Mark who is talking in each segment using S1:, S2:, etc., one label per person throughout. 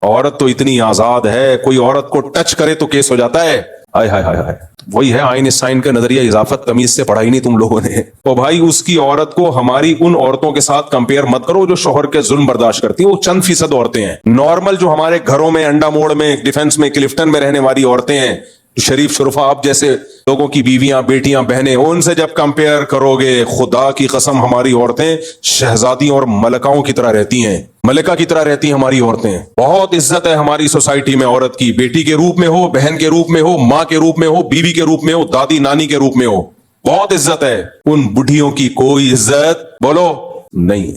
S1: عورت تو اتنی آزاد ہے, کوئی عورت کو ٹچ کرے تو کیس ہو جاتا ہے. ہائے ہائے ہائے ہائے, وہی ہے آئنسٹائن کا نظریہ اضافت, تمیز سے پڑھا ہی نہیں تم لوگوں نے. تو بھائی اس کی عورت کو ہماری ان عورتوں کے ساتھ کمپیئر مت کرو جو شوہر کے ظلم برداشت کرتی ہیں. وہ چند فیصد عورتیں ہیں نارمل, جو ہمارے گھروں میں انڈا موڑ میں ڈیفنس میں کلفٹن میں رہنے والی عورتیں ہیں, شریف شرفا آپ جیسے لوگوں کی بیویاں بیٹیاں بہنیں, ان سے جب کمپیئر کرو گے, خدا کی قسم ہماری عورتیں شہزادیوں اور ملکاؤں کی طرح رہتی ہیں, ملکہ کی طرح رہتی ہیں ہماری عورتیں. بہت عزت ہے ہماری سوسائٹی میں عورت کی, بیٹی کے روپ میں ہو, بہن کے روپ میں ہو, ماں کے روپ میں ہو, بیوی کے روپ میں ہو, دادی نانی کے روپ میں ہو, بہت عزت ہے. ان بڈھیوں کی کوئی عزت بولو نہیں.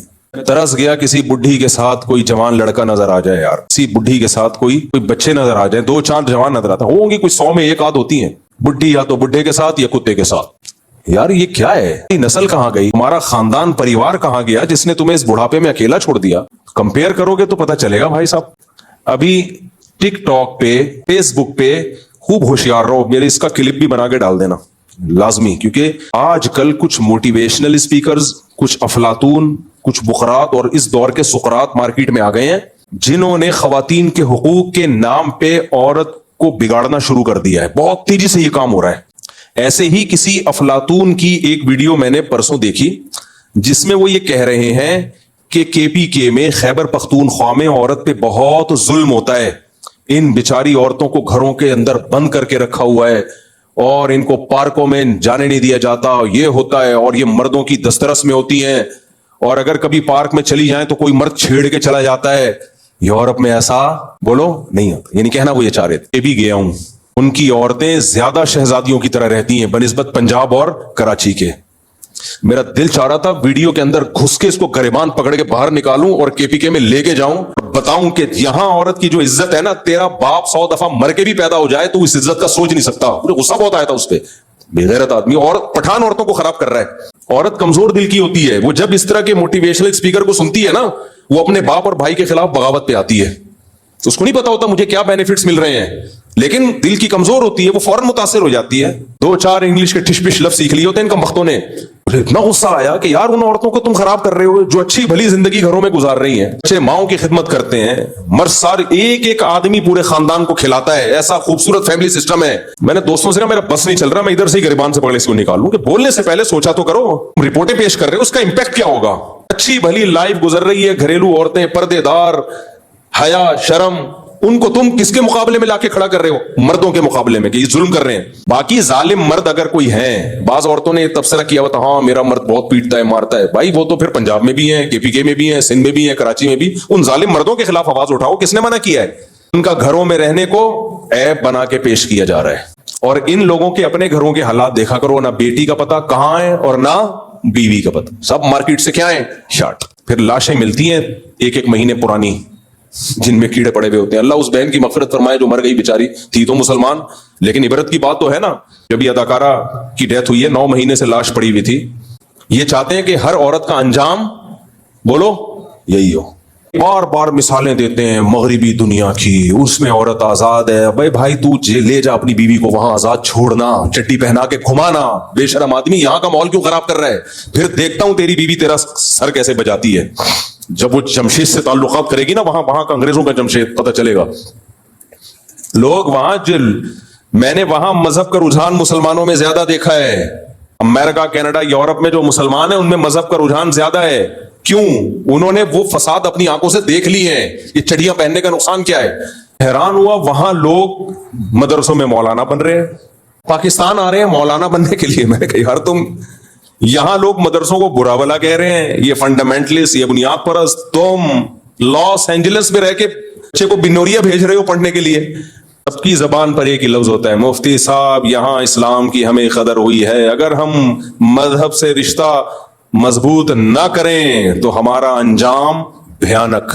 S1: ترس گیا کسی بڈھی کے ساتھ کوئی جوان لڑکا نظر آ جائے یار, کسی بڈھی کے ساتھ کوئی بچے نظر آ جائے, 2-4 جوان نظر آتا ہوں گی, کوئی 100 میں 1 آدھ ہوتی ہیں بڈھی, یا تو بڈھے کے ساتھ یا کتے کے ساتھ. یار یہ کیا ہے, یہ نسل کہاں گئی, ہمارا خاندان پریوار کہاں گیا جس نے تمہیں اس بڑھاپے میں اکیلا چھوڑ دیا. کمپیئر کرو گے تو پتہ چلے گا بھائی صاحب. ابھی ٹک ٹاک پہ, فیس بک پہ خوب ہوشیار رہو, میرے اس کا کلپ بھی بنا کے ڈال دینا لازمی, کیونکہ آج کل کچھ موٹیویشنل اسپیکرز, کچھ افلاطون, کچھ بقرات اور اس دور کے سقراط مارکیٹ میں آ گئے ہیں, جنہوں نے خواتین کے حقوق کے نام پہ عورت کو بگاڑنا شروع کر دیا ہے. بہت تیزی سے یہ کام ہو رہا ہے. ایسے ہی کسی افلاطون کی ایک ویڈیو میں نے پرسوں دیکھی جس میں وہ یہ کہہ رہے ہیں کہ KPK میں, خیبر پختونخوا میں عورت پہ بہت ظلم ہوتا ہے, ان بیچاری عورتوں کو گھروں کے اندر بند کر کے رکھا ہوا ہے اور ان کو پارکوں میں جانے نہیں دیا جاتا, یہ ہوتا ہے, اور یہ مردوں کی دسترس میں ہوتی ہیں, اور اگر کبھی پارک میں چلی جائیں تو کوئی مرد چھیڑ کے چلا جاتا ہے. یورپ میں ایسا بولو نہیں ہوتا, یعنی کہنا وہ یہ چاہ رہے تھے. بھی گیا ہوں, ان کی عورتیں زیادہ شہزادیوں کی طرح رہتی ہیں بنسبت پنجاب اور کراچی کے. میرا دل چاہ رہا تھا ویڈیو کے اندر گھس کے اس کو گریبان پکڑ کے باہر نکالوں اور KPK میں لے کے جاؤں, بتاؤں کہ یہاں عورت کی جو عزت ہے نا, تیرا باپ 100 دفعہ مر کے بھی پیدا ہو جائے تو اس عزت کا سوچ نہیں سکتا. مجھے غصہ بہت آیا تھا اس پہ, بے غیرت آدمی, اور پٹھان عورتوں کو خراب کر رہا ہے. عورت کمزور دل کی ہوتی ہے, وہ جب اس طرح کے موٹیویشنل اسپیکر کو سنتی ہے نا, وہ اپنے باپ اور بھائی کے خلاف بغاوت پہ آتی ہے. اس کو نہیں پتا ہوتا مجھے کیا بینیفٹس مل رہے ہیں, لیکن دل کی کمزور ہوتی ہے, وہ فوراً متاثر ہو جاتی ہے. 2-4 انگلش کے ٹش پش لفظ سیکھ لیے ہوتے ہیں ان کمبختوں نے. اتنا غصہ آیا کہ یار ان عورتوں کو تم خراب کر رہے ہو جو اچھی بھلی زندگی گھروں میں گزار رہی ہیں, اچھے ماؤں کی خدمت کرتے ہیں, مرد سار ایک آدمی پورے خاندان کو کھلاتا ہے, ایسا خوبصورت فیملی سسٹم ہے. میں نے دوستوں سے کہا میرا بس نہیں چل رہا, میں ادھر سے گریبان سے پکڑ اس کو نکالوں, کہ بولنے سے پہلے سوچا تو کرو, رپورٹیں پیش کر رہے ہو, اس کا امپیکٹ کیا ہوگا. اچھی بھلی لائف گزر رہی ہے, گھریلو عورتیں پردے دار, حیا شرم, ان کو تم کس کے مقابلے میں لا کے کھڑا کر رہے ہو, مردوں کے مقابلے میں, کہ یہ ظلم کر رہے ہیں. باقی ظالم مرد اگر کوئی ہیں, بعض عورتوں نے تبصرہ کیا ہوا تھا, ہاں میرا مرد بہت پیٹتا ہے مارتا ہے. بھائی وہ تو پھر پنجاب میں بھی ہیں, KPK میں بھی ہیں, سندھ میں بھی ہیں, کراچی میں بھی. ان ظالم مردوں کے خلاف آواز اٹھاؤ, کس نے منع کیا ہے. ان کا گھروں میں رہنے کو عیب بنا کے پیش کیا جا رہا ہے. اور ان لوگوں کے اپنے گھروں کے حالات دیکھا کرو, نہ بیٹی کا پتہ کہاں ہے اور نہ بیوی کا پتہ, سب مارکیٹ سے کیا ہے شارٹ. پھر لاشیں ملتی ہیں 1-1 مہینے پرانی جن میں کیڑے پڑے ہوئے ہوتے ہیں. اللہ اس بہن کی مغفرت فرمائے جو مر گئی بیچاری, تھی تو مسلمان, لیکن عبرت کی بات تو ہے نا. جب یہ اداکارہ کی ڈیتھ ہوئی ہے 9 مہینے سے لاش پڑی ہوئی تھی. یہ چاہتے ہیں کہ ہر عورت کا انجام بولو یہی ہو. بار بار مثالیں دیتے ہیں مغربی دنیا کی, اس میں عورت آزاد ہے. بھائی تو لے جا اپنی بیوی کو وہاں آزاد چھوڑنا, چٹی پہنا کے گھمانا. بے شرم آدمی, یہاں کا ماحول کیوں خراب کر رہا ہے. پھر دیکھتا ہوں تیری بیوی تیرا سر کیسے بجاتی ہے. جب وہ جمشید سے تعلقات کرے گی نا, وہاں کا انگریزوں کا جمشید پتہ چلے گا. لوگ وہاں میں نے وہاں مذہب کا رجحان مسلمانوں میں زیادہ دیکھا ہے. امریکہ, کینیڈا, یورپ میں جو مسلمان ہیں ان میں مذہب کا رجحان زیادہ ہے. کیوں؟ انہوں نے وہ فساد اپنی آنکھوں سے دیکھ لی ہیں. یہ چڑیاں پہننے کا نقصان کیا ہے. حیران ہوا, وہاں لوگ مدرسوں میں مولانا بن رہے ہیں, پاکستان آ رہے ہیں مولانا بننے کے لیے. میں نے کہا یار تم, یہاں لوگ مدرسوں کو برا بلا کہہ رہے ہیں, یہ فنڈامنٹلسٹ, یہ بنیاد پرست. تم لاس اینجلس میں رہ کے بچے کو بنوریا بھیج رہے ہو پڑھنے کے لیے. سب کی زبان پر ایک ہی لفظ ہوتا ہے, مفتی صاحب یہاں اسلام کی ہمیں قدر ہوئی ہے, اگر ہم مذہب سے رشتہ مضبوط نہ کریں تو ہمارا انجام بھیانک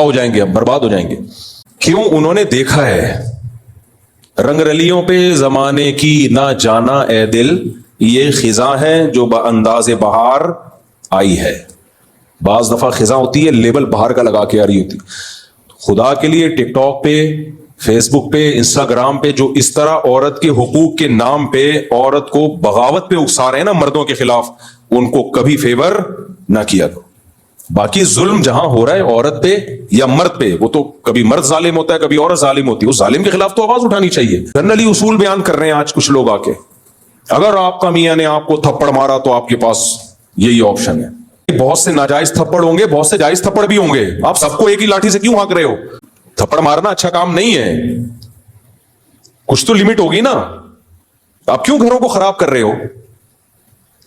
S1: ہو جائیں گے, اب برباد ہو جائیں گے. کیوں؟ انہوں نے دیکھا ہے رنگ رلیوں پہ زمانے کی نہ جانا اے دل, یہ خزاں ہے جو بانداز بہار آئی ہے. بعض دفعہ خزاں ہوتی ہے لیبل باہر کا لگا کے آ رہی ہوتی. خدا کے لیے ٹک ٹاک پہ, فیس بک پہ, انسٹاگرام پہ جو اس طرح عورت کے حقوق کے نام پہ عورت کو بغاوت پہ اکسا رہے ہیں نا مردوں کے خلاف, ان کو کبھی فیور نہ کیا کرو. باقی ظلم جہاں ہو رہا ہے عورت پہ یا مرد پہ, وہ تو کبھی مرد ظالم ہوتا ہے کبھی عورت ظالم ہوتی ہے, اس ظالم کے خلاف تو آواز اٹھانی چاہیے. جنرلی اصول بیان کر رہے ہیں آج کچھ لوگ آ کے, اگر آپ کا میاں نے آپ کو تھپڑ مارا تو آپ کے پاس یہی آپشن ہے. بہت سے ناجائز تھپڑ ہوں گے, بہت سے جائز تھپڑ بھی ہوں گے, آپ سب کو ایک ہی لاٹھی سے کیوں ہانک رہے ہو؟ تھپڑ مارنا اچھا کام نہیں ہے, کچھ تو لمٹ ہوگی نا. آپ کیوں گھروں کو خراب کر رہے ہو؟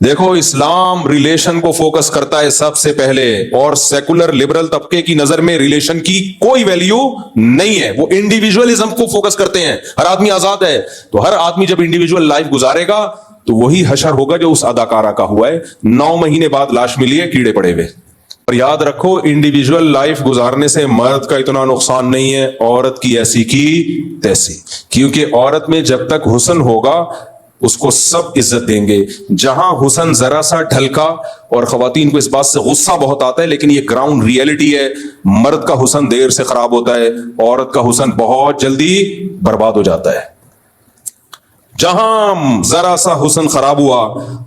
S1: دیکھو اسلام ریلیشن کو فوکس کرتا ہے سب سے پہلے, اور سیکولر لبرل طبقے کی نظر میں ریلیشن کی کوئی ویلیو نہیں ہے. وہ انڈیویجولزم کو فوکس کرتے ہیں, ہر آدمی آزاد ہے. تو ہر آدمی جب انڈیویجول لائف گزارے گا تو وہی حشر ہوگا جو اس اداکارہ کا ہوا ہے, 9 مہینے بعد لاش ملی ہے کیڑے پڑے ہوئے. اور یاد رکھو انڈیویجول لائف گزارنے سے مرد کا اتنا نقصان نہیں ہے, عورت کی ایسی کی تیسی. کیونکہ عورت میں جب تک حسن ہوگا اس کو سب عزت دیں گے. جہاں حسن ذرا سا ڈھلکا, اور خواتین کو اس بات سے غصہ بہت آتا ہے لیکن یہ گراؤنڈ ریئلٹی ہے, مرد کا حسن دیر سے خراب ہوتا ہے, عورت کا حسن بہت جلدی برباد ہو جاتا ہے. جہاں ذرا سا حسن خراب ہوا,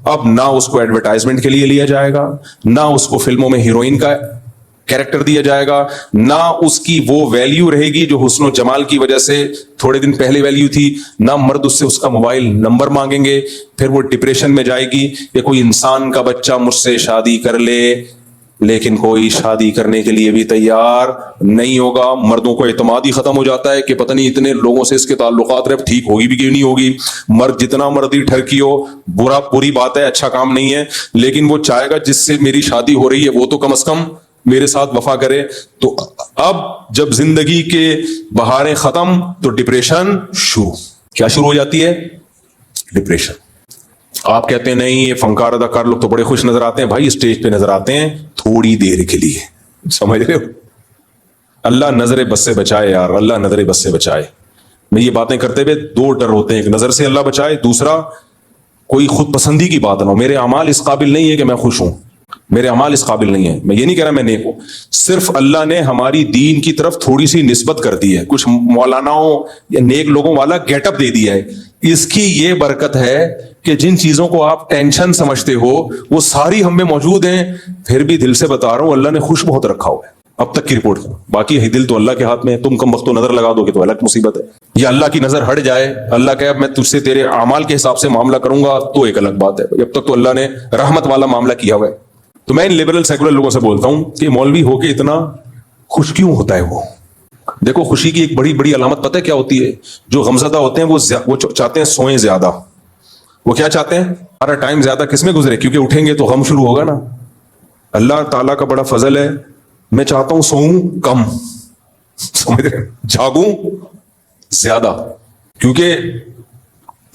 S1: اب نہ اس کو ایڈورٹائزمنٹ کے لیے لیا جائے گا, نہ اس کو فلموں میں ہیروئن کا کیریکٹر دیا جائے گا, نہ اس کی وہ ویلیو رہے گی جو حسن و جمال کی وجہ سے تھوڑے دن پہلے ویلیو تھی, نہ مرد اس سے اس کا موبائل نمبر مانگیں گے. پھر وہ ڈپریشن میں جائے گی کہ کوئی انسان کا بچہ مجھ سے شادی کر لے, لیکن کوئی شادی کرنے کے لیے بھی تیار نہیں ہوگا. مردوں کو اعتماد ہی ختم ہو جاتا ہے کہ پتہ نہیں اتنے لوگوں سے اس کے تعلقات رہے, ٹھیک ہوگی بھی کہ نہیں ہوگی. مرد جتنا مرضی ٹھرکی ہو, بری بات ہے, اچھا کام نہیں ہے, لیکن وہ چاہے گا جس سے میری شادی ہو رہی ہے وہ تو کم از کم میرے ساتھ وفا کرے. تو اب جب زندگی کے بہاریں ختم تو ڈپریشن شروع. کیا شروع ہو جاتی ہے؟ ڈپریشن. آپ کہتے ہیں نہیں یہ فنکار اداکار لوگ تو بڑے خوش نظر آتے ہیں. بھائی اسٹیج پہ نظر آتے ہیں تھوڑی دیر کے لیے, سمجھ رہے ہو؟ اللہ نظر بس سے بچائے یار, اللہ نظر بس سے بچائے. میں یہ باتیں کرتے ہوئے 2 ڈر ہوتے ہیں, ایک نظر سے اللہ بچائے, دوسرا کوئی خود پسندی کی بات نہ ہو. میرے اعمال اس قابل نہیں ہے کہ میں خوش ہوں, میرے اعمال اس قابل نہیں ہے. میں یہ نہیں کہہ رہا میں نیک ہوں, صرف اللہ نے ہماری دین کی طرف تھوڑی سی نسبت کر دی ہے, کچھ مولاناؤں یا نیک لوگوں والا گیٹ اپ دے دیا ہے. اس کی یہ برکت ہے کہ جن چیزوں کو آپ ٹینشن سمجھتے ہو وہ ساری ہم میں موجود ہیں. پھر بھی دل سے بتا رہا ہوں اللہ نے خوش بہت رکھا ہوا ہے اب تک کی رپورٹ. باقی دل تو اللہ کے ہاتھ میں ہے, تم کم وقت نظر لگا دو گے تو الگ مصیبت ہے. یا اللہ کی نظر ہٹ جائے, اللہ کہ اب میں تجھ سے تیرے اعمال کے حساب سے معاملہ کروں گا تو ایک الگ بات ہے. جب تک تو اللہ نے رحمت والا معاملہ کیا ہوا ہے. تو میں ان لبرل سیکولر لوگوں سے بولتا ہوں کہ مولوی ہو کے اتنا خوش کیوں ہوتا ہے وہ؟ دیکھو خوشی کی ایک بڑی بڑی علامت پتہ ہے کیا ہوتی ہے؟ جو غمزدہ ہوتے ہیں وہ چاہتے ہیں سوئیں زیادہ. وہ کیا چاہتے ہیں؟ ہمارا ٹائم زیادہ کس میں گزرے, کیونکہ اٹھیں گے تو غم شروع ہوگا نا. اللہ تعالیٰ کا بڑا فضل ہے, میں چاہتا ہوں سوؤں کم, سمجھ رہے, جاگوں زیادہ, کیونکہ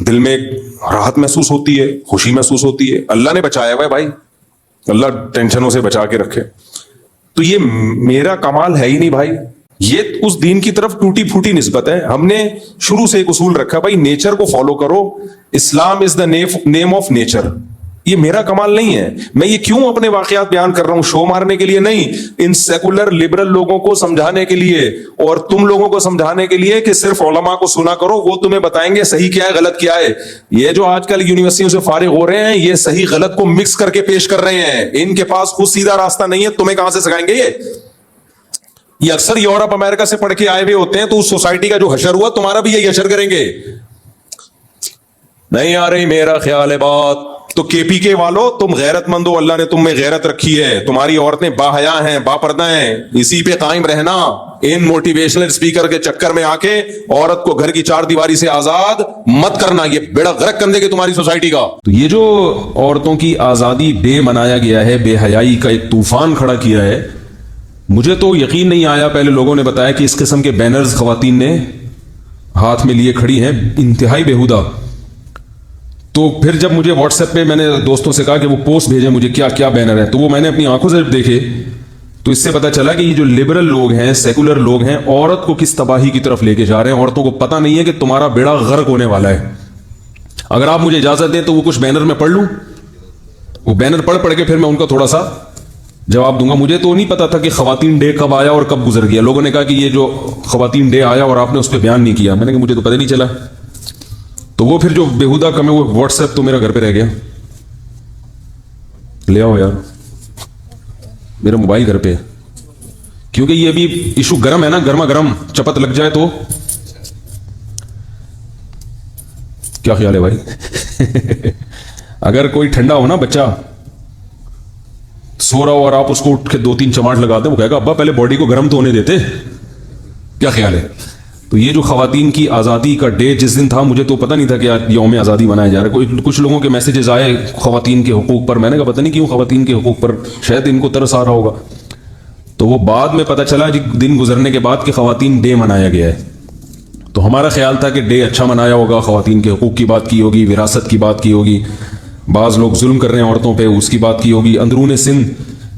S1: دل میں ایک راحت محسوس ہوتی ہے, خوشی محسوس ہوتی ہے. اللہ نے بچایا ہوا ہے بھائی, اللہ ٹینشنوں سے بچا کے رکھے. تو یہ میرا کمال ہے ہی نہیں بھائی, یہ اس دین کی طرف ٹوٹی پھوٹی نسبت ہے. ہم نے شروع سے ایک اصول رکھا بھائی نیچر کو فالو کرو, اسلام از دا نیم آف نیچر. یہ میرا کمال نہیں ہے. میں یہ کیوں اپنے واقعات بیان کر رہا ہوں؟ شو مارنے کے لیے نہیں, ان سیکولر لبرل لوگوں کو سمجھانے کے لیے, اور تم لوگوں کو سمجھانے کے لیے کہ صرف علماء کو سنا کرو, وہ تمہیں بتائیں گے صحیح کیا ہے غلط کیا ہے. یہ جو آج کل یونیورسٹیوں سے فارغ ہو رہے ہیں یہ صحیح غلط کو مکس کر کے پیش کر رہے ہیں. ان کے پاس خود سیدھا راستہ نہیں ہے, تمہیں کہاں سے سکھائیں گے؟ یہ اکثر یورپ امریکہ سے پڑھ کے آئے ہوئے ہوتے ہیں, تو اس سوسائٹی کا جو حشر ہوا تمہارا بھی یہی حشر کریں گے. نہیں آ رہی میرا خیال ہے بات. تو کے پی کے والو تم غیرت مند ہو, اللہ نے تم میں غیرت رکھی ہے, تمہاری عورتیں با حیا ہیں, با پردہ ہیں, اسی پہ قائم رہنا. ان موٹیویشنل اسپیکر کے چکر میں آ کے عورت کو گھر کی 4 دیواری سے آزاد مت کرنا, یہ بیڑا غرق کر دے گے تمہاری سوسائٹی کا. تو یہ جو عورتوں کی آزادی ڈے منایا گیا ہے, بے حیائی کا ایک طوفان کھڑا کیا ہے, مجھے تو یقین نہیں آیا. پہلے لوگوں نے بتایا کہ اس قسم کے بینرز خواتین نے ہاتھ میں لیے کھڑی ہیں, انتہائی بیہودہ. تو پھر جب مجھے واٹس ایپ پہ میں نے دوستوں سے کہا کہ وہ پوسٹ بھیجیں مجھے کیا کیا بینر ہے, تو وہ میں نے اپنی آنکھوں سے دیکھے تو اس سے پتا چلا کہ یہ جو لبرل لوگ ہیں, سیکولر لوگ ہیں, عورت کو کس تباہی کی طرف لے کے جا رہے ہیں. عورتوں کو پتہ نہیں ہے کہ تمہارا بیڑا غرق ہونے والا ہے. اگر آپ مجھے اجازت دیں تو وہ کچھ بینر میں پڑھ لوں, وہ بینر پڑھ کے پھر میں ان کا تھوڑا سا جواب دوں گا. مجھے تو نہیں پتا تھا کہ خواتین ڈے کب آیا اور کب گزر گیا. لوگوں نے کہا کہ یہ جو خواتین ڈے آیا اور آپ نے اس پہ بیان نہیں کیا. میں نے کہا مجھے تو پتہ نہیں چلا. تو وہ پھر جو بےہودہ کم ہے وہ واٹس ایپ تو میرا گھر پہ رہ گیا. لے آؤ یار. میرا موبائل گھر پہ, کیونکہ یہ ابھی ایشو گرم ہے نا, گرما گرم چپت لگ جائے تو کیا خیال ہے بھائی؟ اگر کوئی ٹھنڈا ہو نا بچہ سو رہا ہو اور آپ اس کو اٹھ کے 2-3 چماٹ لگاتے, وہ کہے گا ابا پہلے باڈی کو گرم تو ہونے دیتے. کیا خیال ہے؟ تو یہ جو خواتین کی آزادی کا ڈے جس دن تھا, مجھے تو پتہ نہیں تھا کہ آج یوم آزادی منایا جا رہا ہے. کچھ لوگوں کے میسیجز آئے خواتین کے حقوق پر, میں نے کہا پتہ نہیں کیوں خواتین کے حقوق پر, شاید ان کو ترس آ رہا ہوگا. تو وہ بعد میں پتہ چلا جی دن گزرنے کے بعد کہ خواتین ڈے منایا گیا ہے. تو ہمارا خیال تھا کہ ڈے اچھا منایا ہوگا, خواتین کے حقوق کی بات کی ہوگی, وراثت کی بات کی ہوگی, بعض لوگ ظلم کر رہے ہیں عورتوں پہ اس کی بات کی ہوگی, اندرون سندھ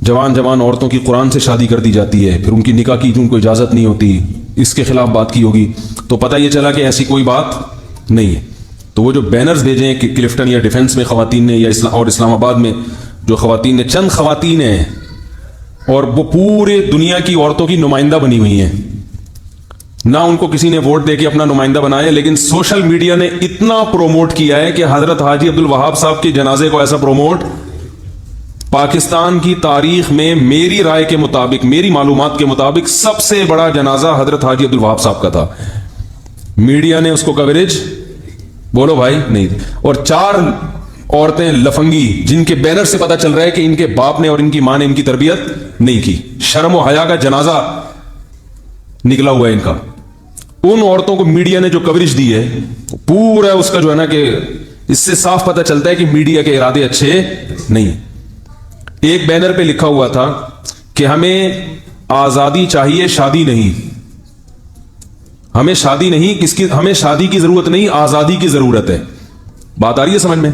S1: جوان عورتوں کی قرآن سے شادی کر دی جاتی ہے, پھر ان کی نکاح کی ان کو اجازت نہیں ہوتی, اس کے خلاف بات کی ہوگی. تو پتہ یہ چلا کہ ایسی کوئی بات نہیں ہے. تو وہ جو بینرز بھیجے ہیں کہ کلفٹن یا ڈیفنس میں خواتین نے, یا اور اسلام آباد میں جو خواتین نے, چند خواتین ہیں اور وہ پورے دنیا کی عورتوں کی نمائندہ بنی ہوئی ہیں, نہ ان کو کسی نے ووٹ دے کے اپنا نمائندہ بنایا, لیکن سوشل میڈیا نے اتنا پروموٹ کیا ہے کہ حضرت حاجی عبد الوہاب صاحب کے جنازے کو ایسا پروموٹ پاکستان کی تاریخ میں میری رائے کے مطابق, میری معلومات کے مطابق سب سے بڑا جنازہ حضرت حاجی عبد الوہاب صاحب کا تھا. میڈیا نے اس کو کوریج بولو بھائی نہیں. اور 4 عورتیں لفنگی جن کے بینر سے پتا چل رہا ہے کہ ان کے باپ نے اور ان کی ماں نے ان کی تربیت نہیں کی, شرم و حیا کا جنازہ نکلا ہوا ہے ان کا. ان عورتوں کو میڈیا نے جو کوریج دی ہے پورا اس کا جو ہے نا کہ اس سے صاف پتہ چلتا ہے کہ میڈیا کے ارادے اچھے نہیں. ایک بینر پہ لکھا ہوا تھا کہ ہمیں آزادی چاہیے, شادی نہیں. ہمیں شادی نہیں, کس کی, ہمیں شادی کی ضرورت نہیں, آزادی کی ضرورت ہے. بات آ رہی ہے سمجھ میں؟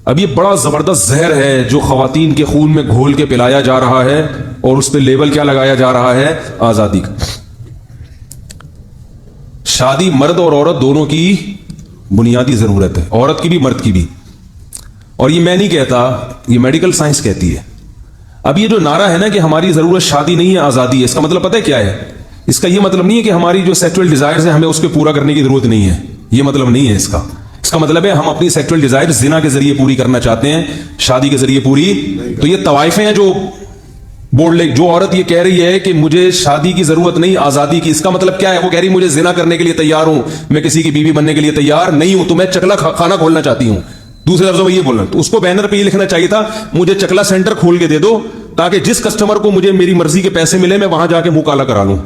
S1: اب یہ بڑا زبردست زہر ہے جو خواتین کے خون میں گھول کے پلایا جا رہا ہے, اور اس پہ لیبل کیا لگایا جا رہا ہے؟ آزادی کا. شادی مرد اور عورت دونوں کی بنیادی ضرورت ہے, عورت کی بھی مرد کی بھی. اور یہ میں نہیں کہتا, یہ میڈیکل سائنس کہتی ہے. اب یہ جو نعرہ ہے نا کہ ہماری ضرورت شادی نہیں ہے آزادی ہے, اس کا مطلب پتہ ہے کیا ہے؟ اس کا یہ مطلب نہیں ہے کہ ہماری جو سیکسول ڈیزائرز ہیں ہمیں اس کو پورا کرنے کی ضرورت نہیں ہے, یہ مطلب نہیں ہے اس کا. اس کا مطلب ہے ہم اپنی سیکسول ڈیزائر زنا کے ذریعے پوری کرنا چاہتے ہیں, شادی کے ذریعے پوری. تو یہ طوائفیں ہیں جو بورڈ لے, جو عورت یہ کہہ رہی ہے کہ مجھے شادی کی ضرورت نہیں آزادی کی, اس کا مطلب کیا ہے؟ وہ کہہ رہی مجھے زنا کرنے کے لیے تیار ہوں, میں کسی کی بیوی بننے کے لیے تیار نہیں ہوں, تو میں چکلا خانہ کھولنا چاہتی ہوں. دوسرے لفظوں میں یہ بولنا, تو اس کو بینر پہ یہ لکھنا چاہیے تھا مجھے چکلا سینٹر کھول کے دے دو تاکہ جس کسٹمر کو مجھے میری مرضی کے پیسے ملے میں وہاں جا کے منہ کالا کرا لوں.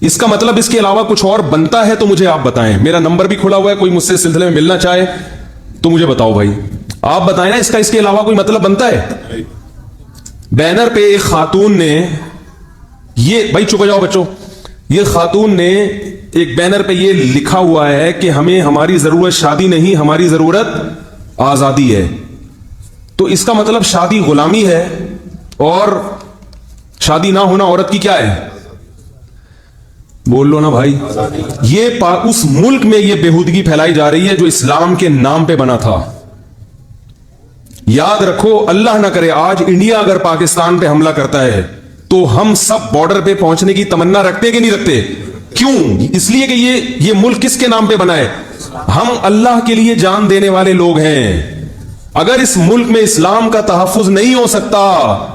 S1: اس کا مطلب اس کے علاوہ کچھ اور بنتا ہے تو مجھے آپ بتائیں. میرا نمبر بھی کھلا ہوا ہے, کوئی مجھ سے سلسلے میں ملنا چاہے تو مجھے بتاؤ بھائی, آپ بتائیں نا اس کے علاوہ کوئی مطلب بنتا ہے؟ بینر پہ ایک خاتون نے یہ, بھائی چپ ہو جاؤ بچوں, یہ خاتون نے ایک بینر پہ یہ لکھا ہوا ہے کہ ہمیں ہماری ضرورت شادی نہیں, ہماری ضرورت آزادی ہے. تو اس کا مطلب شادی غلامی ہے اور شادی نہ ہونا عورت کی کیا ہے؟ بول لو نا بھائی. یہ اس ملک میں یہ بےہودگی پھیلائی جا رہی ہے جو اسلام کے نام پہ بنا تھا. یاد رکھو, اللہ نہ کرے آج انڈیا اگر پاکستان پہ حملہ کرتا ہے تو ہم سب بارڈر پہ پہنچنے کی تمنا رکھتے کہ نہیں رکھتے؟ کیوں؟ اس لیے کہ یہ ملک کس کے نام پہ بنا ہے؟ ہم اللہ کے لیے جان دینے والے لوگ ہیں. اگر اس ملک میں اسلام کا تحفظ نہیں ہو سکتا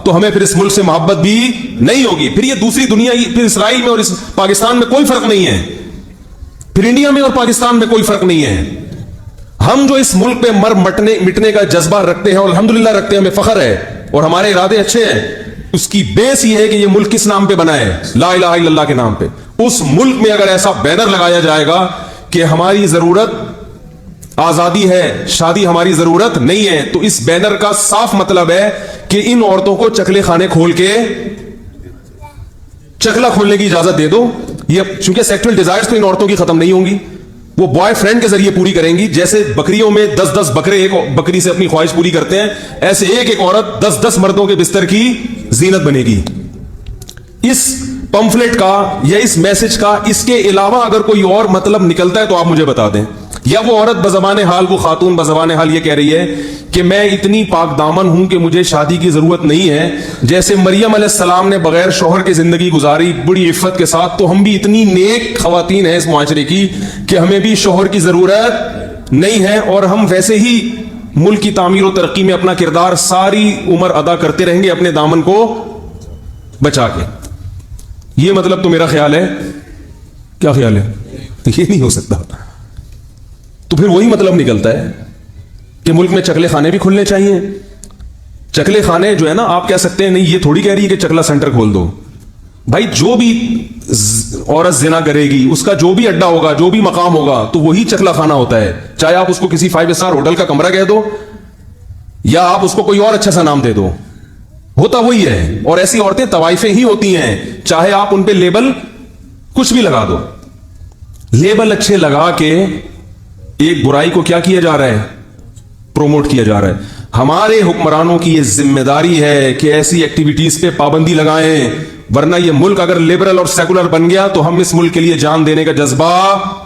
S1: تو ہمیں پھر اس ملک سے محبت بھی نہیں ہوگی. پھر یہ دوسری دنیا, پھر اسرائیل میں اور پاکستان میں کوئی فرق نہیں ہے, پھر انڈیا میں اور پاکستان میں کوئی فرق نہیں ہے. ہم جو اس ملک پہ مٹنے کا جذبہ رکھتے ہیں اور الحمدللہ رکھتے ہیں, ہمیں فخر ہے اور ہمارے ارادے اچھے ہیں. اس کی بیس یہ ہے کہ یہ ملک کس نام پہ بنا ہے؟ لا الہ الا اللہ کے نام پہ. اس ملک میں اگر ایسا بینر لگایا جائے گا کہ ہماری ضرورت آزادی ہے, شادی ہماری ضرورت نہیں ہے, تو اس بینر کا صاف مطلب ہے کہ ان عورتوں کو چکلے خانے کھول کے چکلا کھولنے کی اجازت دے دو. یہ چونکہ سیکسول ڈیزائرز تو ان عورتوں کی ختم نہیں ہوں گی, وہ بوائے فرینڈ کے ذریعے پوری کریں گی. جیسے بکریوں میں 10 بکرے ایک بکری سے اپنی خواہش پوری کرتے ہیں, ایسے ایک عورت 10 مردوں کے بستر کی زینت بنے گی. اس پمفلٹ کا یا اس میسج کا اس کے علاوہ اگر کوئی اور مطلب نکلتا ہے تو آپ مجھے بتا دیں. یا وہ عورت بزبان حال, وہ خاتون بزبان حال یہ کہہ رہی ہے کہ میں اتنی پاک دامن ہوں کہ مجھے شادی کی ضرورت نہیں ہے, جیسے مریم علیہ السلام نے بغیر شوہر کی زندگی گزاری بڑی عفت کے ساتھ, تو ہم بھی اتنی نیک خواتین ہیں اس معاشرے کی کہ ہمیں بھی شوہر کی ضرورت نہیں ہے اور ہم ویسے ہی ملک کی تعمیر و ترقی میں اپنا کردار ساری عمر ادا کرتے رہیں گے اپنے دامن کو بچا کے. یہ مطلب تو میرا خیال ہے. کیا خیال ہے؟ یہ نہیں ہو سکتا. تو پھر وہی مطلب نکلتا ہے کہ ملک میں چکلے خانے بھی کھلنے چاہیے. چکلے خانے جو ہے نا, آپ کہہ سکتے ہیں نہیں یہ تھوڑی کہہ رہی ہے کہ چکلا سینٹر کھول دو. بھائی جو بھی عورت زنا کرے گی اس کا جو بھی اڈا ہوگا, جو بھی مقام ہوگا, تو وہی چکلا خانہ ہوتا ہے. چاہے آپ اس کو کسی 5 اسٹار ہوٹل کا کمرہ کہہ دو یا آپ اس کو کوئی اور اچھا سا نام دے دو, ہوتا وہی ہے. اور ایسی عورتیں طوائفیں ہی ہوتی ہیں, چاہے آپ ان پہ لیبل کچھ بھی لگا دو. لیبل اچھے لگا کے ایک برائی کو کیا کیا جا رہا ہے؟ پروموٹ کیا جا رہا ہے. ہمارے حکمرانوں کی یہ ذمہ داری ہے کہ ایسی ایکٹیویٹیز پہ پابندی لگائیں, ورنہ یہ ملک اگر لبرل اور سیکولر بن گیا تو ہم اس ملک کے لیے جان دینے کا جذبہ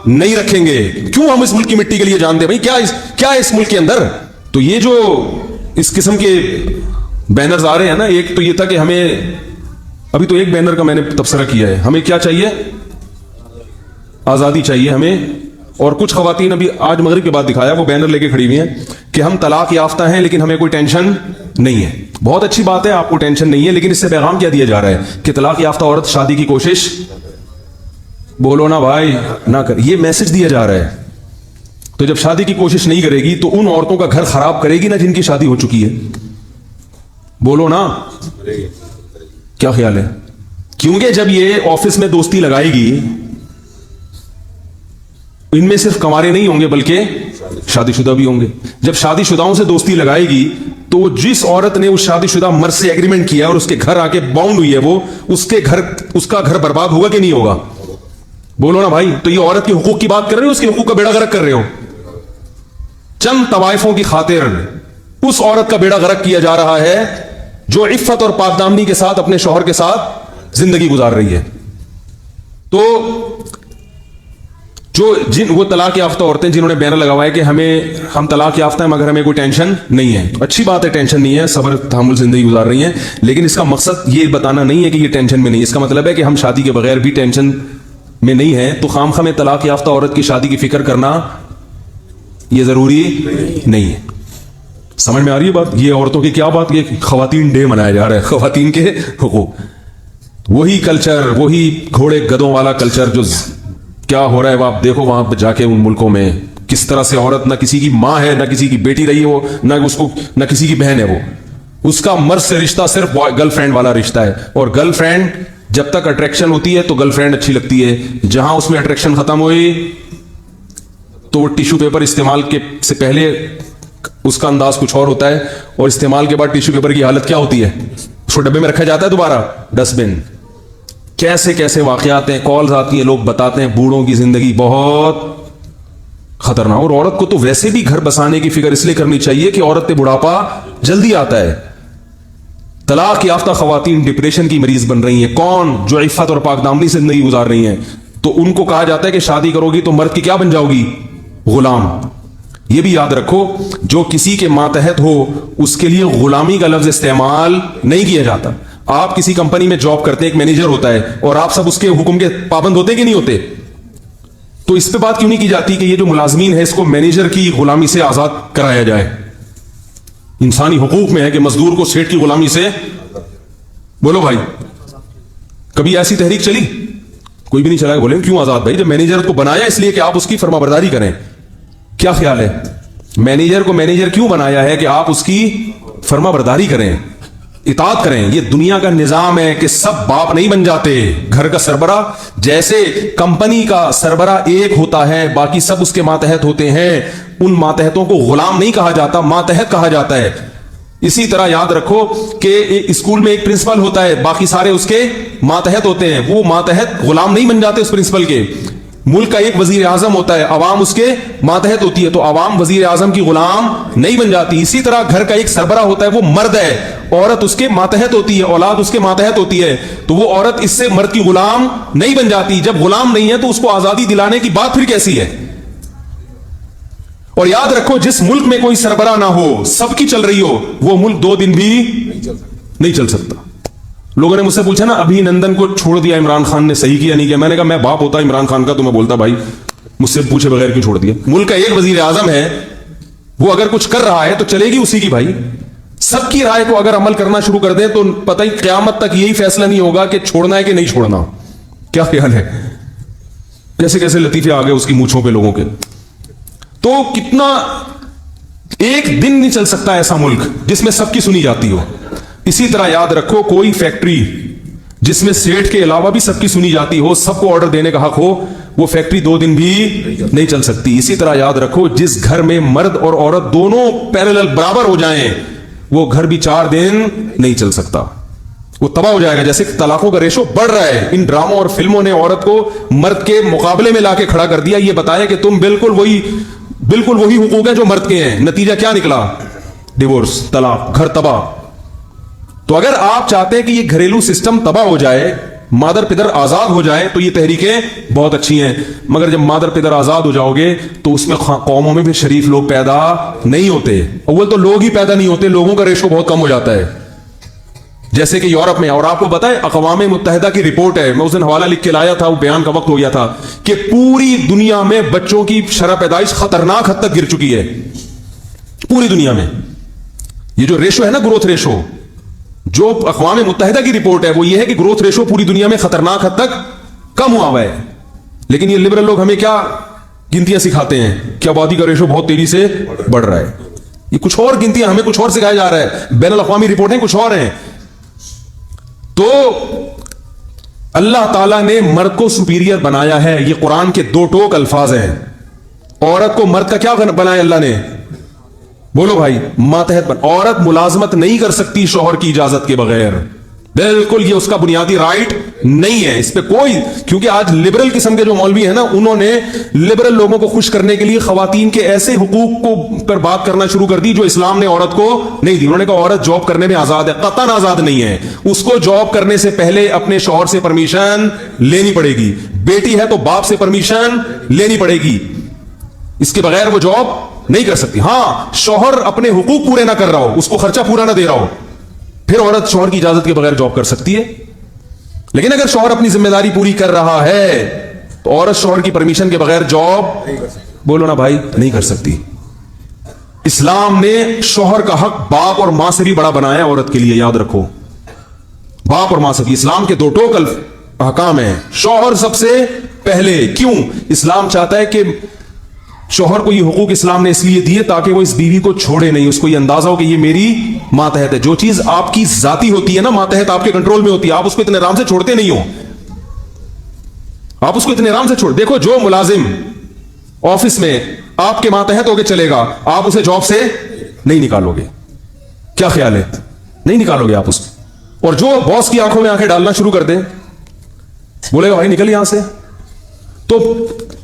S1: نہیں رکھیں گے. کیوں ہم اس ملک کی مٹی کے لیے جان دیں؟ بھائی کیا ہے اس ملک کے اندر؟ تو یہ جو اس قسم کے بینرز آ رہے ہیں نا, ایک تو یہ تھا کہ ہمیں ابھی تو ایک بینر کا میں نے تبصرہ کیا ہے, ہمیں کیا چاہیے؟ آزادی چاہیے ہمیں. اور کچھ خواتین ابھی آج مغرب کے بعد دکھایا, وہ بینر لے کے کھڑی ہوئی ہیں کہ ہم طلاق یافتہ ہیں لیکن ہمیں کوئی ٹینشن نہیں ہے. بہت اچھی بات ہے, آپ کو ٹینشن نہیں ہے, لیکن اس سے پیغام کیا دیا جا رہا ہے کہ طلاق یافتہ عورت شادی کی کوشش بولو نا بھائی نہ کر. یہ میسج دیا جا رہا ہے. تو جب شادی کی کوشش نہیں کرے گی تو ان عورتوں کا گھر خراب کرے گی نا جن کی شادی ہو چکی ہے. بولو نا, کیا خیال ہے؟ کیونکہ جب یہ آفس میں دوستی لگائے گی, ان میں صرف کنوارے نہیں ہوں گے بلکہ شادی شدہ بھی ہوں گے. جب شادی شدہوں سے دوستی لگائے گی تو جس عورت نے اس شادی شدہ مرد سے ایگریمنٹ کیا اور اس کے گھر آ کے باؤنڈ ہوئی ہے, وہ اس کا گھر برباد ہوگا کہ نہیں ہوگا؟ بولو نا بھائی. تو یہ عورت کے حقوق کی بات کر رہے ہو, اس کے حقوق کا بیڑا غرق کر رہے ہو. چند طوائفوں کی خاطر اس عورت کا بیڑا غرق کیا جا رہا ہے جو عفت اور پاک دامنی کے ساتھ اپنے شوہر کے ساتھ زندگی گزار رہی ہے. تو وہ طلاق یافتہ عورتیں جنہوں نے بینر لگا ہوا ہے کہ ہم طلاق یافتہ ہیں مگر ہمیں کوئی ٹینشن نہیں ہے, اچھی بات ہے, ٹینشن نہیں ہے, صبر تحمل زندگی گزار رہی ہیں, لیکن اس کا مقصد یہ بتانا نہیں ہے کہ یہ ٹینشن میں نہیں. اس کا مطلب ہے کہ ہم شادی کے بغیر بھی ٹینشن میں نہیں ہیں, تو خام خواہ میں طلاق یافتہ عورت کی شادی کی فکر کرنا یہ ضروری نہیں ہے. سمجھ میں آ رہی ہے بات؟ یہ عورتوں کی کیا بات, یہ خواتین ڈے منایا جا رہا ہے, خواتین کے حقوق. وہی کلچر, وہی گھوڑے گدوں والا کلچر جو کیا ہو رہا ہے وہ آپ دیکھو وہاں پہ جا کے ان ملکوں میں, کس طرح سے عورت نہ کسی کی ماں ہے, نہ کسی کی بیٹی رہی ہے وہ, نہ کسی کی بہن ہے وہ. اس کا مرد سے رشتہ صرف گرل فرینڈ والا رشتہ ہے, اور گرل فرینڈ جب تک اٹریکشن ہوتی ہے تو گرل فرینڈ اچھی لگتی ہے. جہاں اس میں اٹریکشن ختم ہوئی تو وہ ٹیشو پیپر استعمال کے سے پہلے اس کا انداز کچھ اور ہوتا ہے, اور استعمال کے بعد ٹیشو پیپر کی حالت کیا ہوتی ہے؟ اس کو ڈبے میں رکھا جاتا ہے دوبارہ ڈسٹ بن. کیسے کیسے واقعات ہیں, کالز آتی ہیں, لوگ بتاتے ہیں بوڑھوں کی زندگی بہت خطرناک. اور عورت کو تو ویسے بھی گھر بسانے کی فکر اس لیے کرنی چاہیے کہ عورت پہ بڑھاپا جلدی آتا ہے. طلاق یافتہ خواتین ڈپریشن کی مریض بن رہی ہیں. کون؟ جو عفت اور پاک دامنی سے زندگی گزار رہی ہیں. تو ان کو کہا جاتا ہے کہ شادی کرو گی تو مرد کی کیا بن جاؤ گی؟ غلام. یہ بھی یاد رکھو, جو کسی کے ماتحت ہو اس کے لیے غلامی کا لفظ استعمال نہیں کیا جاتا. آپ کسی کمپنی میں جاب کرتے ہیں, ایک مینیجر ہوتا ہے, اور آپ سب اس کے حکم کے پابند ہوتے کہ نہیں ہوتے؟ تو اس پہ بات کیوں نہیں کی جاتی کہ یہ جو ملازمین ہے اس کو مینیجر کی غلامی سے آزاد کرایا جائے؟ انسانی حقوق میں ہے کہ مزدور کو سیٹ کی غلامی سے. بولو بھائی, کبھی ایسی تحریک چلی؟ کوئی بھی نہیں چلا. بولے کیوں آزاد؟ بھائی جب مینیجر کو بنایا اس لیے کہ آپ اس کی فرما برداری کریں. کیا خیال ہے؟ مینیجر کو مینیجر کیوں بنایا ہے؟ کہ آپ اس کی فرما برداری کریں, اطاعت کریں. یہ دنیا کا نظام ہے کہ سب باپ نہیں بن جاتے. گھر کا سربراہ جیسے کمپنی کا سربراہ ایک ہوتا ہے, باقی سب اس کے ماتحت ہوتے ہیں. ان ماتحتوں کو غلام نہیں کہا جاتا, ماتحت کہا جاتا ہے. اسی طرح یاد رکھو کہ اسکول میں ایک پرنسپل ہوتا ہے, باقی سارے اس کے ماتحت ہوتے ہیں. وہ ماتحت غلام نہیں بن جاتے اس پرنسپل کے. ملک کا ایک وزیر اعظم ہوتا ہے, عوام اس کے ماتحت ہوتی ہے, تو عوام وزیر اعظم کی غلام نہیں بن جاتی. اسی طرح گھر کا ایک سربراہ ہوتا ہے, وہ مرد ہے, عورت اس کے ماتحت ہوتی ہے, اولاد اس کے ماتحت ہوتی ہے, تو وہ عورت اس سے مرد کی غلام نہیں بن جاتی. جب غلام نہیں ہے تو اس کو آزادی دلانے کی بات پھر کیسی ہے؟ اور یاد رکھو, جس ملک میں کوئی سربراہ نہ ہو, سب کی چل رہی ہو, وہ ملک 2 دن بھی نہیں چل سکتا. لوگوں نے مجھ سے پوچھا نا ابھی نندن کو چھوڑ دیا عمران خان نے, صحیح کیا نہیں کیا؟ میں نے کہا میں باپ ہوتا عمران خان کا تو میں بولتا بھائی مجھ سے پوچھے بغیر کیوں چھوڑ دیا. ملک کا ایک وزیر اعظم ہے, وہ اگر کچھ کر رہا ہے تو چلے گی اسی کی بھائی. سب کی رائے کو اگر عمل کرنا شروع کر دیں تو پتہ ہی قیامت تک یہی فیصلہ نہیں ہوگا کہ چھوڑنا ہے کہ نہیں چھوڑنا. کیا خیال ہے؟ کیسے کیسے لطیفے آ گئے اس کی مونچھوں پہ لوگوں کے. تو کتنا ایک دن نہیں چل سکتا ایسا ملک جس میں سب کی سنی جاتی ہو. اسی طرح یاد رکھو کوئی فیکٹری جس میں سیٹ کے علاوہ بھی سب کی سنی جاتی ہو, سب کو آرڈر دینے کا حق ہو, وہ فیکٹری 2 دن بھی نہیں چل سکتی. اسی طرح یاد رکھو جس گھر میں مرد اور عورت دونوں پیرالل برابر ہو جائیں وہ گھر بھی 4 دن نہیں چل سکتا, وہ تباہ ہو جائے گا. جیسے طلاقوں کا ریشو بڑھ رہا ہے, ان ڈراموں اور فلموں نے عورت کو مرد کے مقابلے میں لا کے کھڑا کر دیا, یہ بتایا کہ تم بالکل وہی حقوق ہیں جو مرد کے ہیں. نتیجہ کیا نکلا؟ ڈیورس, طلاق, گھر تباہ. تو اگر آپ چاہتے ہیں کہ یہ گھریلو سسٹم تباہ ہو جائے, مادر پدر آزاد ہو جائے, تو یہ تحریکیں بہت اچھی ہیں. مگر جب مادر پدر آزاد ہو جاؤ گے تو اس میں قوموں میں بھی شریف لوگ پیدا نہیں ہوتے. اول تو لوگ ہی پیدا نہیں ہوتے, لوگوں کا ریشو بہت کم ہو جاتا ہے. جیسے کہ یورپ میں, اور آپ کو بتائیں اقوام متحدہ کی رپورٹ ہے, میں اس دن حوالہ لکھ کے لایا تھا, وہ بیان کا وقت ہو گیا تھا, کہ پوری دنیا میں بچوں کی شرح پیدائش خطرناک حد تک گر چکی ہے. پوری دنیا میں یہ جو ریشو ہے نا, گروتھ ریشو, جو اقوام متحدہ کی رپورٹ ہے وہ یہ ہے کہ گروتھ ریشو پوری دنیا میں خطرناک حد تک کم ہوا ہے. لیکن یہ لبرل لوگ ہمیں کیا گنتیاں سکھاتے ہیں کہ آبادی کا ریشو بہت تیزی سے بڑھ رہا ہے. یہ کچھ اور گنتیاں, ہمیں کچھ اور سکھایا جا رہا ہے, بین الاقوامی رپورٹیں کچھ اور ہیں. تو اللہ تعالیٰ نے مرد کو سپیریئر بنایا ہے. یہ قرآن کے 2 ٹوک الفاظ ہیں. عورت کو مرد کا کیا بنایا اللہ نے؟ بولو بھائی, ماتحت عورت ملازمت نہیں کر سکتی شوہر کی اجازت کے بغیر. بالکل یہ اس کا بنیادی رائٹ نہیں ہے. اس پہ کوئی, کیونکہ آج لبرل قسم کے جو مولوی ہیں نا, انہوں نے لبرل لوگوں کو خوش کرنے کے لیے خواتین کے ایسے حقوق کو پر بات کرنا شروع کر دی جو اسلام نے عورت کو نہیں دی. انہوں نے کہا عورت جاب کرنے میں آزاد ہے. قطعاً آزاد نہیں ہے. اس کو جاب کرنے سے پہلے اپنے شوہر سے پرمیشن لینی پڑے گی. بیٹی ہے تو باپ سے پرمیشن لینی پڑے گی, اس کے بغیر وہ جاب نہیں کر سکتی. ہاں, شوہر اپنے حقوق پورے نہ کر رہا ہو, اس کو خرچہ پورا نہ دے رہا ہو, پھر عورت شوہر کی اجازت کے بغیر جاب کر سکتی ہے. لیکن اگر شوہر اپنی ذمہ داری پوری کر رہا ہے تو عورت شوہر کی پرمیشن کے بغیر جاب, بولو نا بھائی, نہیں کر سکتی. اسلام نے شوہر کا حق باپ اور ماں سے بھی بڑا بنایا ہے عورت کے لیے. یاد رکھو, باپ اور ماں سے بھی اسلام کے 2 ٹوک احکام ہیں. شوہر سب سے پہلے. کیوں؟ اسلام چاہتا ہے کہ شوہر کو یہ حقوق اسلام نے اس لیے دیے تاکہ وہ اس بیوی کو چھوڑے نہیں, اس کو یہ اندازہ ہو کہ یہ میری ماتحت ہے. جو چیز آپ کی ذاتی ہوتی ہے نا, ماتحت آپ کے کنٹرول میں ہوتی ہے, آپ اس کو اتنے آرام سے چھوڑتے نہیں ہو. آپ اس کو اتنے آرام سے چھوڑ. دیکھو جو ملازم آفس میں آپ کے ماتحت ہو کے چلے گا, آپ اسے جاب سے نہیں نکالو گے. کیا خیال ہے؟ نہیں نکالو گے آپ اس کو. اور جو باس کی آنکھوں میں آنکھیں ڈالنا شروع کر دیں, بولے گا بھائی نکل یہاں سے, تو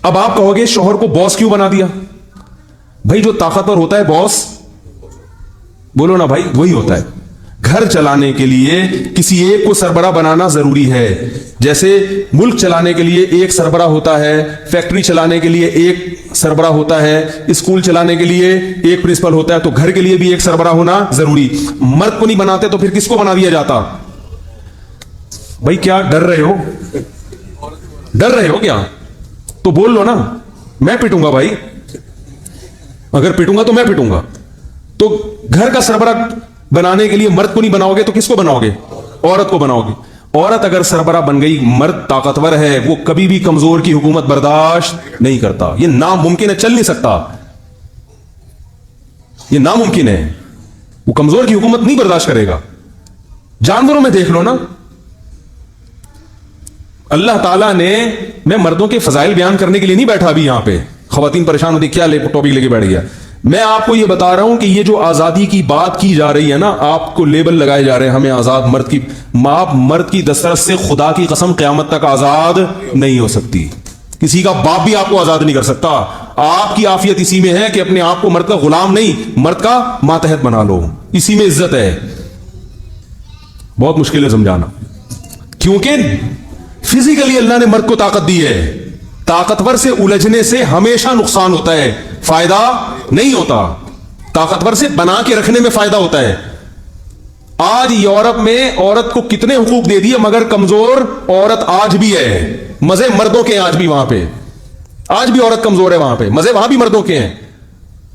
S1: اب آپ کہو گے شوہر کو باس کیوں بنا دیا؟ بھائی جو طاقتور ہوتا ہے باس, بولو نا بھائی, وہی ہوتا ہے. گھر چلانے کے لیے کسی ایک کو سربراہ بنانا ضروری ہے. جیسے ملک چلانے کے لیے ایک سربراہ ہوتا ہے, فیکٹری چلانے کے لیے ایک سربراہ ہوتا ہے, اسکول چلانے کے لیے ایک پرنسپل ہوتا ہے, تو گھر کے لیے بھی ایک سربراہ ہونا ضروری. مرد کو نہیں بناتے تو پھر کس کو بنا دیا جاتا؟ بھائی کیا ڈر رہے ہو؟ ڈر رہے ہو کیا؟ تو بول لو نا, میں پٹوں گا بھائی, اگر پٹوں گا تو میں پٹوں گا. تو گھر کا سربراہ بنانے کے لیے مرد کو نہیں بناؤ گے تو کس کو بناؤ گے؟ عورت کو بناؤ گے. عورت اگر سربراہ بن گئی, مرد طاقتور ہے, وہ کبھی بھی کمزور کی حکومت برداشت نہیں کرتا. یہ ناممکن ہے, چل نہیں سکتا, یہ ناممکن ہے. وہ کمزور کی حکومت نہیں برداشت کرے گا. جانوروں میں دیکھ لو نا, اللہ تعالیٰ نے, میں مردوں کے فضائل بیان کرنے کے لیے نہیں بیٹھا ابھی یہاں پہ, خواتین پریشان ہوتی کیا ٹاپک لے کے بیٹھ گیا. میں آپ کو یہ بتا رہا ہوں کہ یہ جو آزادی کی بات کی جا رہی ہے نا, آپ کو لیبل لگائے جا رہے ہیں ہمیں آزاد مرد کی, آپ مرد کی دسترس سے خدا کی قسم قیامت تک آزاد نہیں ہو سکتی. کسی کا باپ بھی آپ کو آزاد نہیں کر سکتا. آپ کی عافیت اسی میں ہے کہ اپنے آپ کو مرد کا غلام نہیں, مرد کا ماتحت بنا لو, اسی میں عزت ہے. بہت مشکل ہے سمجھانا, کیونکہ فزیکلی اللہ نے مرد کو طاقت دی ہے. طاقتور سے الجھنے سے ہمیشہ نقصان ہوتا ہے, فائدہ نہیں ہوتا. طاقتور سے بنا کے رکھنے میں فائدہ ہوتا ہے. آج یورپ میں عورت کو کتنے حقوق دے دیے, مگر کمزور عورت آج بھی ہے. مزے مردوں کے ہیں آج بھی وہاں پہ, آج بھی عورت کمزور ہے وہاں پہ, مزے وہاں بھی مردوں کے ہیں.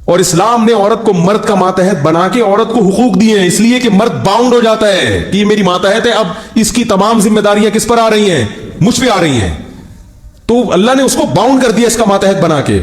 S1: اور اسلام نے عورت کو مرد کا ماتحت بنا کے عورت کو حقوق دیے ہیں، اس لیے کہ مرد باؤنڈ ہو جاتا ہے کہ یہ میری ماتحت ہے، اب اس کی تمام ذمہ داریاں کس پر آ رہی ہیں؟ مجھ پہ آ رہی ہیں. تو اللہ نے اس کو باؤنڈ کر دیا اس کا ماتحت بنا کے.